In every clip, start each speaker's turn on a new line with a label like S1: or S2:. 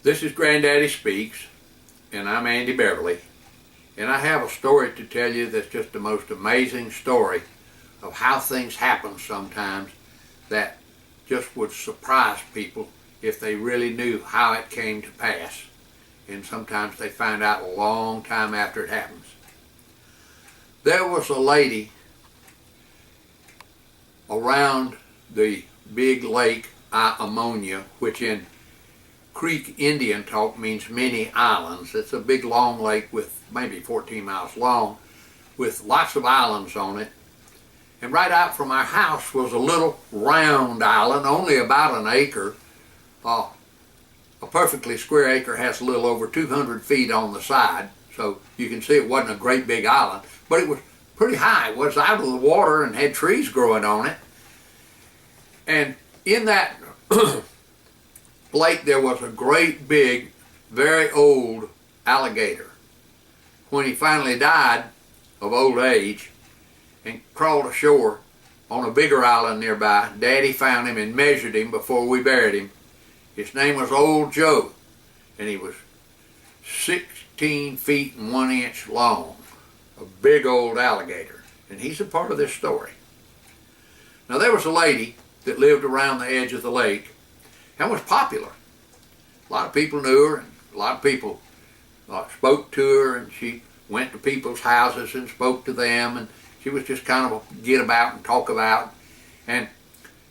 S1: This is Granddaddy Speaks, and I'm Andy Beverly, and I have a story to tell you that's just the most amazing story of how things happen sometimes that just would surprise people if they really knew how it came to pass, and sometimes they find out a long time after it happens. There was a lady around the big lake Ammonia, which in Creek Indian talk means many islands. It's a big long lake with maybe 14 miles long with lots of islands on it. And right out from our house was a little round island, only about an acre. A perfectly square acre has a little over 200 feet on the side, so you can see it wasn't a great big island, but it was pretty high. It was out of the water and had trees growing on it. And in that lake there was a great big, very old alligator. When he finally died of old age and crawled ashore on a bigger island nearby, Daddy found him and measured him before we buried him. His name was Old Joe, and he was 16 feet and 1 inch long, a big old alligator, and he's a part of this story. Now there was a lady that lived around the edge of the lake and was popular. A lot of people knew her, and a lot of people spoke to her, and she went to people's houses and spoke to them, and she was just kind of a get about and talk about. And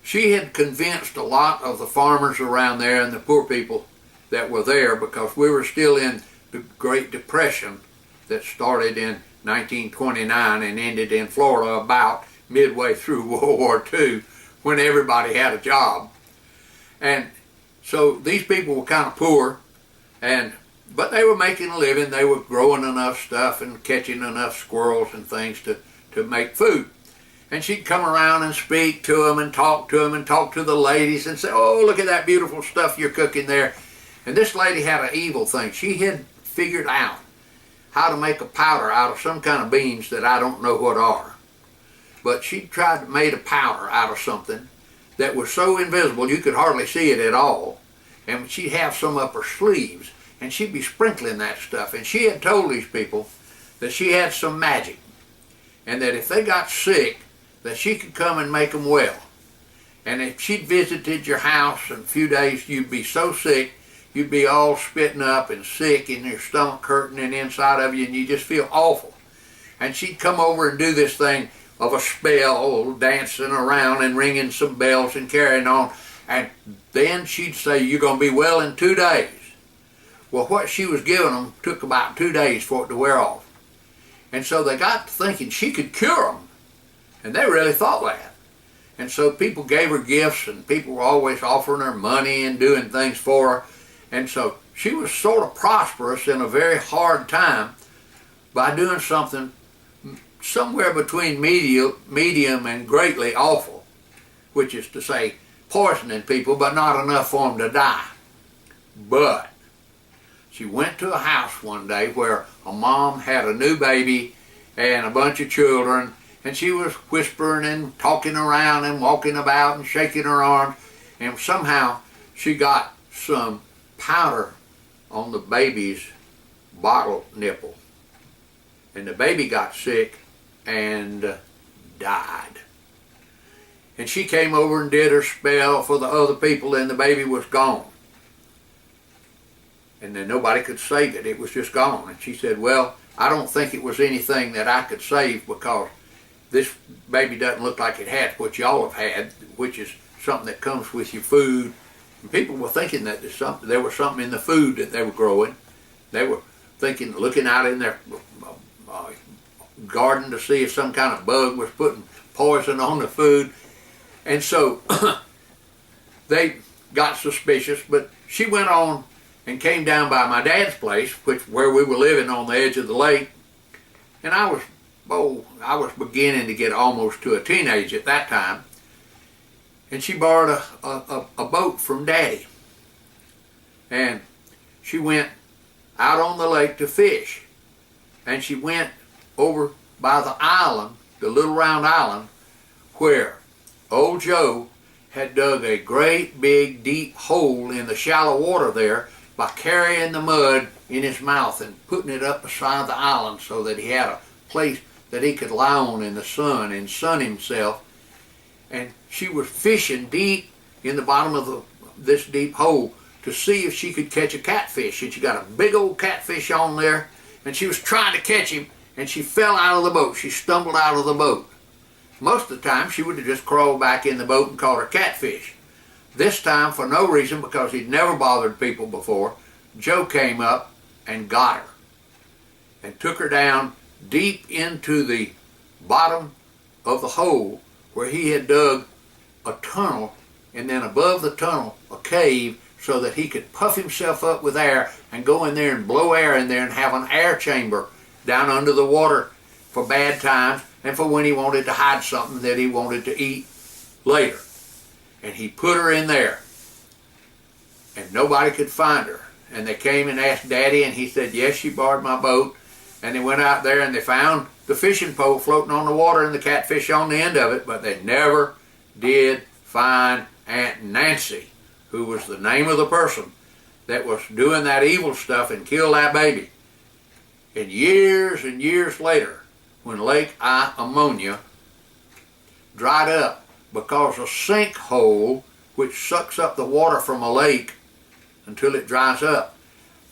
S1: she had convinced a lot of the farmers around there and the poor people that were there, because we were still in the Great Depression that started in 1929 and ended in Florida about midway through World War II, when everybody had a job. And so these people were kind of poor, but they were making a living. They were growing enough stuff and catching enough squirrels and things to make food. And she'd come around and speak to them and talk to them and talk to the ladies and say, "Oh, look at that beautiful stuff you're cooking there." And this lady had an evil thing. She had figured out how to make a powder out of some kind of beans that I don't know what are. But she tried to make a powder out of something that was so invisible you could hardly see it at all. And she'd have some up her sleeves, and she'd be sprinkling that stuff. And she had told these people that she had some magic, and that if they got sick, that she could come and make them well. And if she'd visited your house in a few days, you'd be so sick, you'd be all spitting up and sick, and your stomach hurting and inside of you, and you just feel awful. And she'd come over and do this thing of a spell, dancing around and ringing some bells and carrying on. And then she'd say, "You're going to be well in 2 days." Well, what she was giving them took about 2 days for it to wear off. And so they got to thinking she could cure them. And they really thought that. And so people gave her gifts, and people were always offering her money and doing things for her. And so she was sort of prosperous in a very hard time by doing something somewhere between medium and greatly awful, which is to say poisoning people, but not enough for them to die. But she went to a house one day where a mom had a new baby and a bunch of children, and she was whispering and talking around and walking about and shaking her arms, and somehow she got some powder on the baby's bottle nipple, and the baby got sick and died. And she came over and did her spell for the other people, and the baby was gone. And then nobody could save it. It was just gone. And she said, "Well, I don't think it was anything that I could save, because this baby doesn't look like it had what y'all have had, which is something that comes with your food." And people were thinking that there was something in the food that they were growing. They were thinking, looking out in their garden to see if some kind of bug was putting poison on the food. And so they got suspicious, but she went on and came down by my dad's place, where we were living on the edge of the lake. And I was beginning to get almost to a teenage at that time. And she borrowed a boat from Daddy. And she went out on the lake to fish. And she went over by the island, the little round island, where Old Joe had dug a great big deep hole in the shallow water there by carrying the mud in his mouth and putting it up beside the island so that he had a place that he could lie on in the sun and sun himself. And she was fishing deep in the bottom of this deep hole to see if she could catch a catfish. And she got a big old catfish on there, and she was trying to catch him, and she fell out of the boat. She stumbled out of the boat. Most of the time, she would have just crawled back in the boat and caught her catfish. This time, for no reason, because he'd never bothered people before, Joe came up and got her and took her down deep into the bottom of the hole where he had dug a tunnel, and then above the tunnel a cave, so that he could puff himself up with air and go in there and blow air in there and have an air chamber down under the water for bad times and for when he wanted to hide something that he wanted to eat later. And he put her in there, and nobody could find her. And they came and asked Daddy, and he said, yes, she borrowed my boat. And they went out there and they found the fishing pole floating on the water and the catfish on the end of it, but they never did find Aunt Nancy, who was the name of the person that was doing that evil stuff and killed that baby. And years later, when Lake Ammonia dried up, because a sinkhole, which sucks up the water from a lake until it dries up,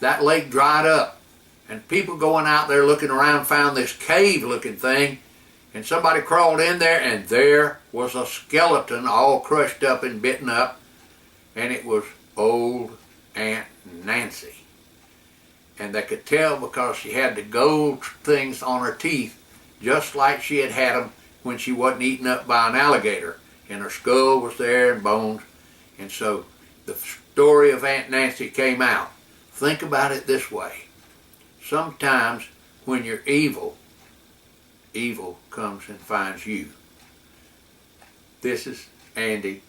S1: that lake dried up, and people going out there looking around found this cave-looking thing, and somebody crawled in there, and there was a skeleton all crushed up and bitten up, and it was old Aunt Nancy. And they could tell because she had the gold things on her teeth, just like she had had them when she wasn't eaten up by an alligator. And her skull was there and bones. And so the story of Aunt Nancy came out. Think about it this way. Sometimes when you're evil, evil comes and finds you. This is Andy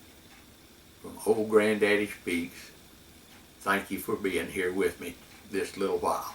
S1: from Old Granddaddy Speaks. Thank you for being here with me this little while.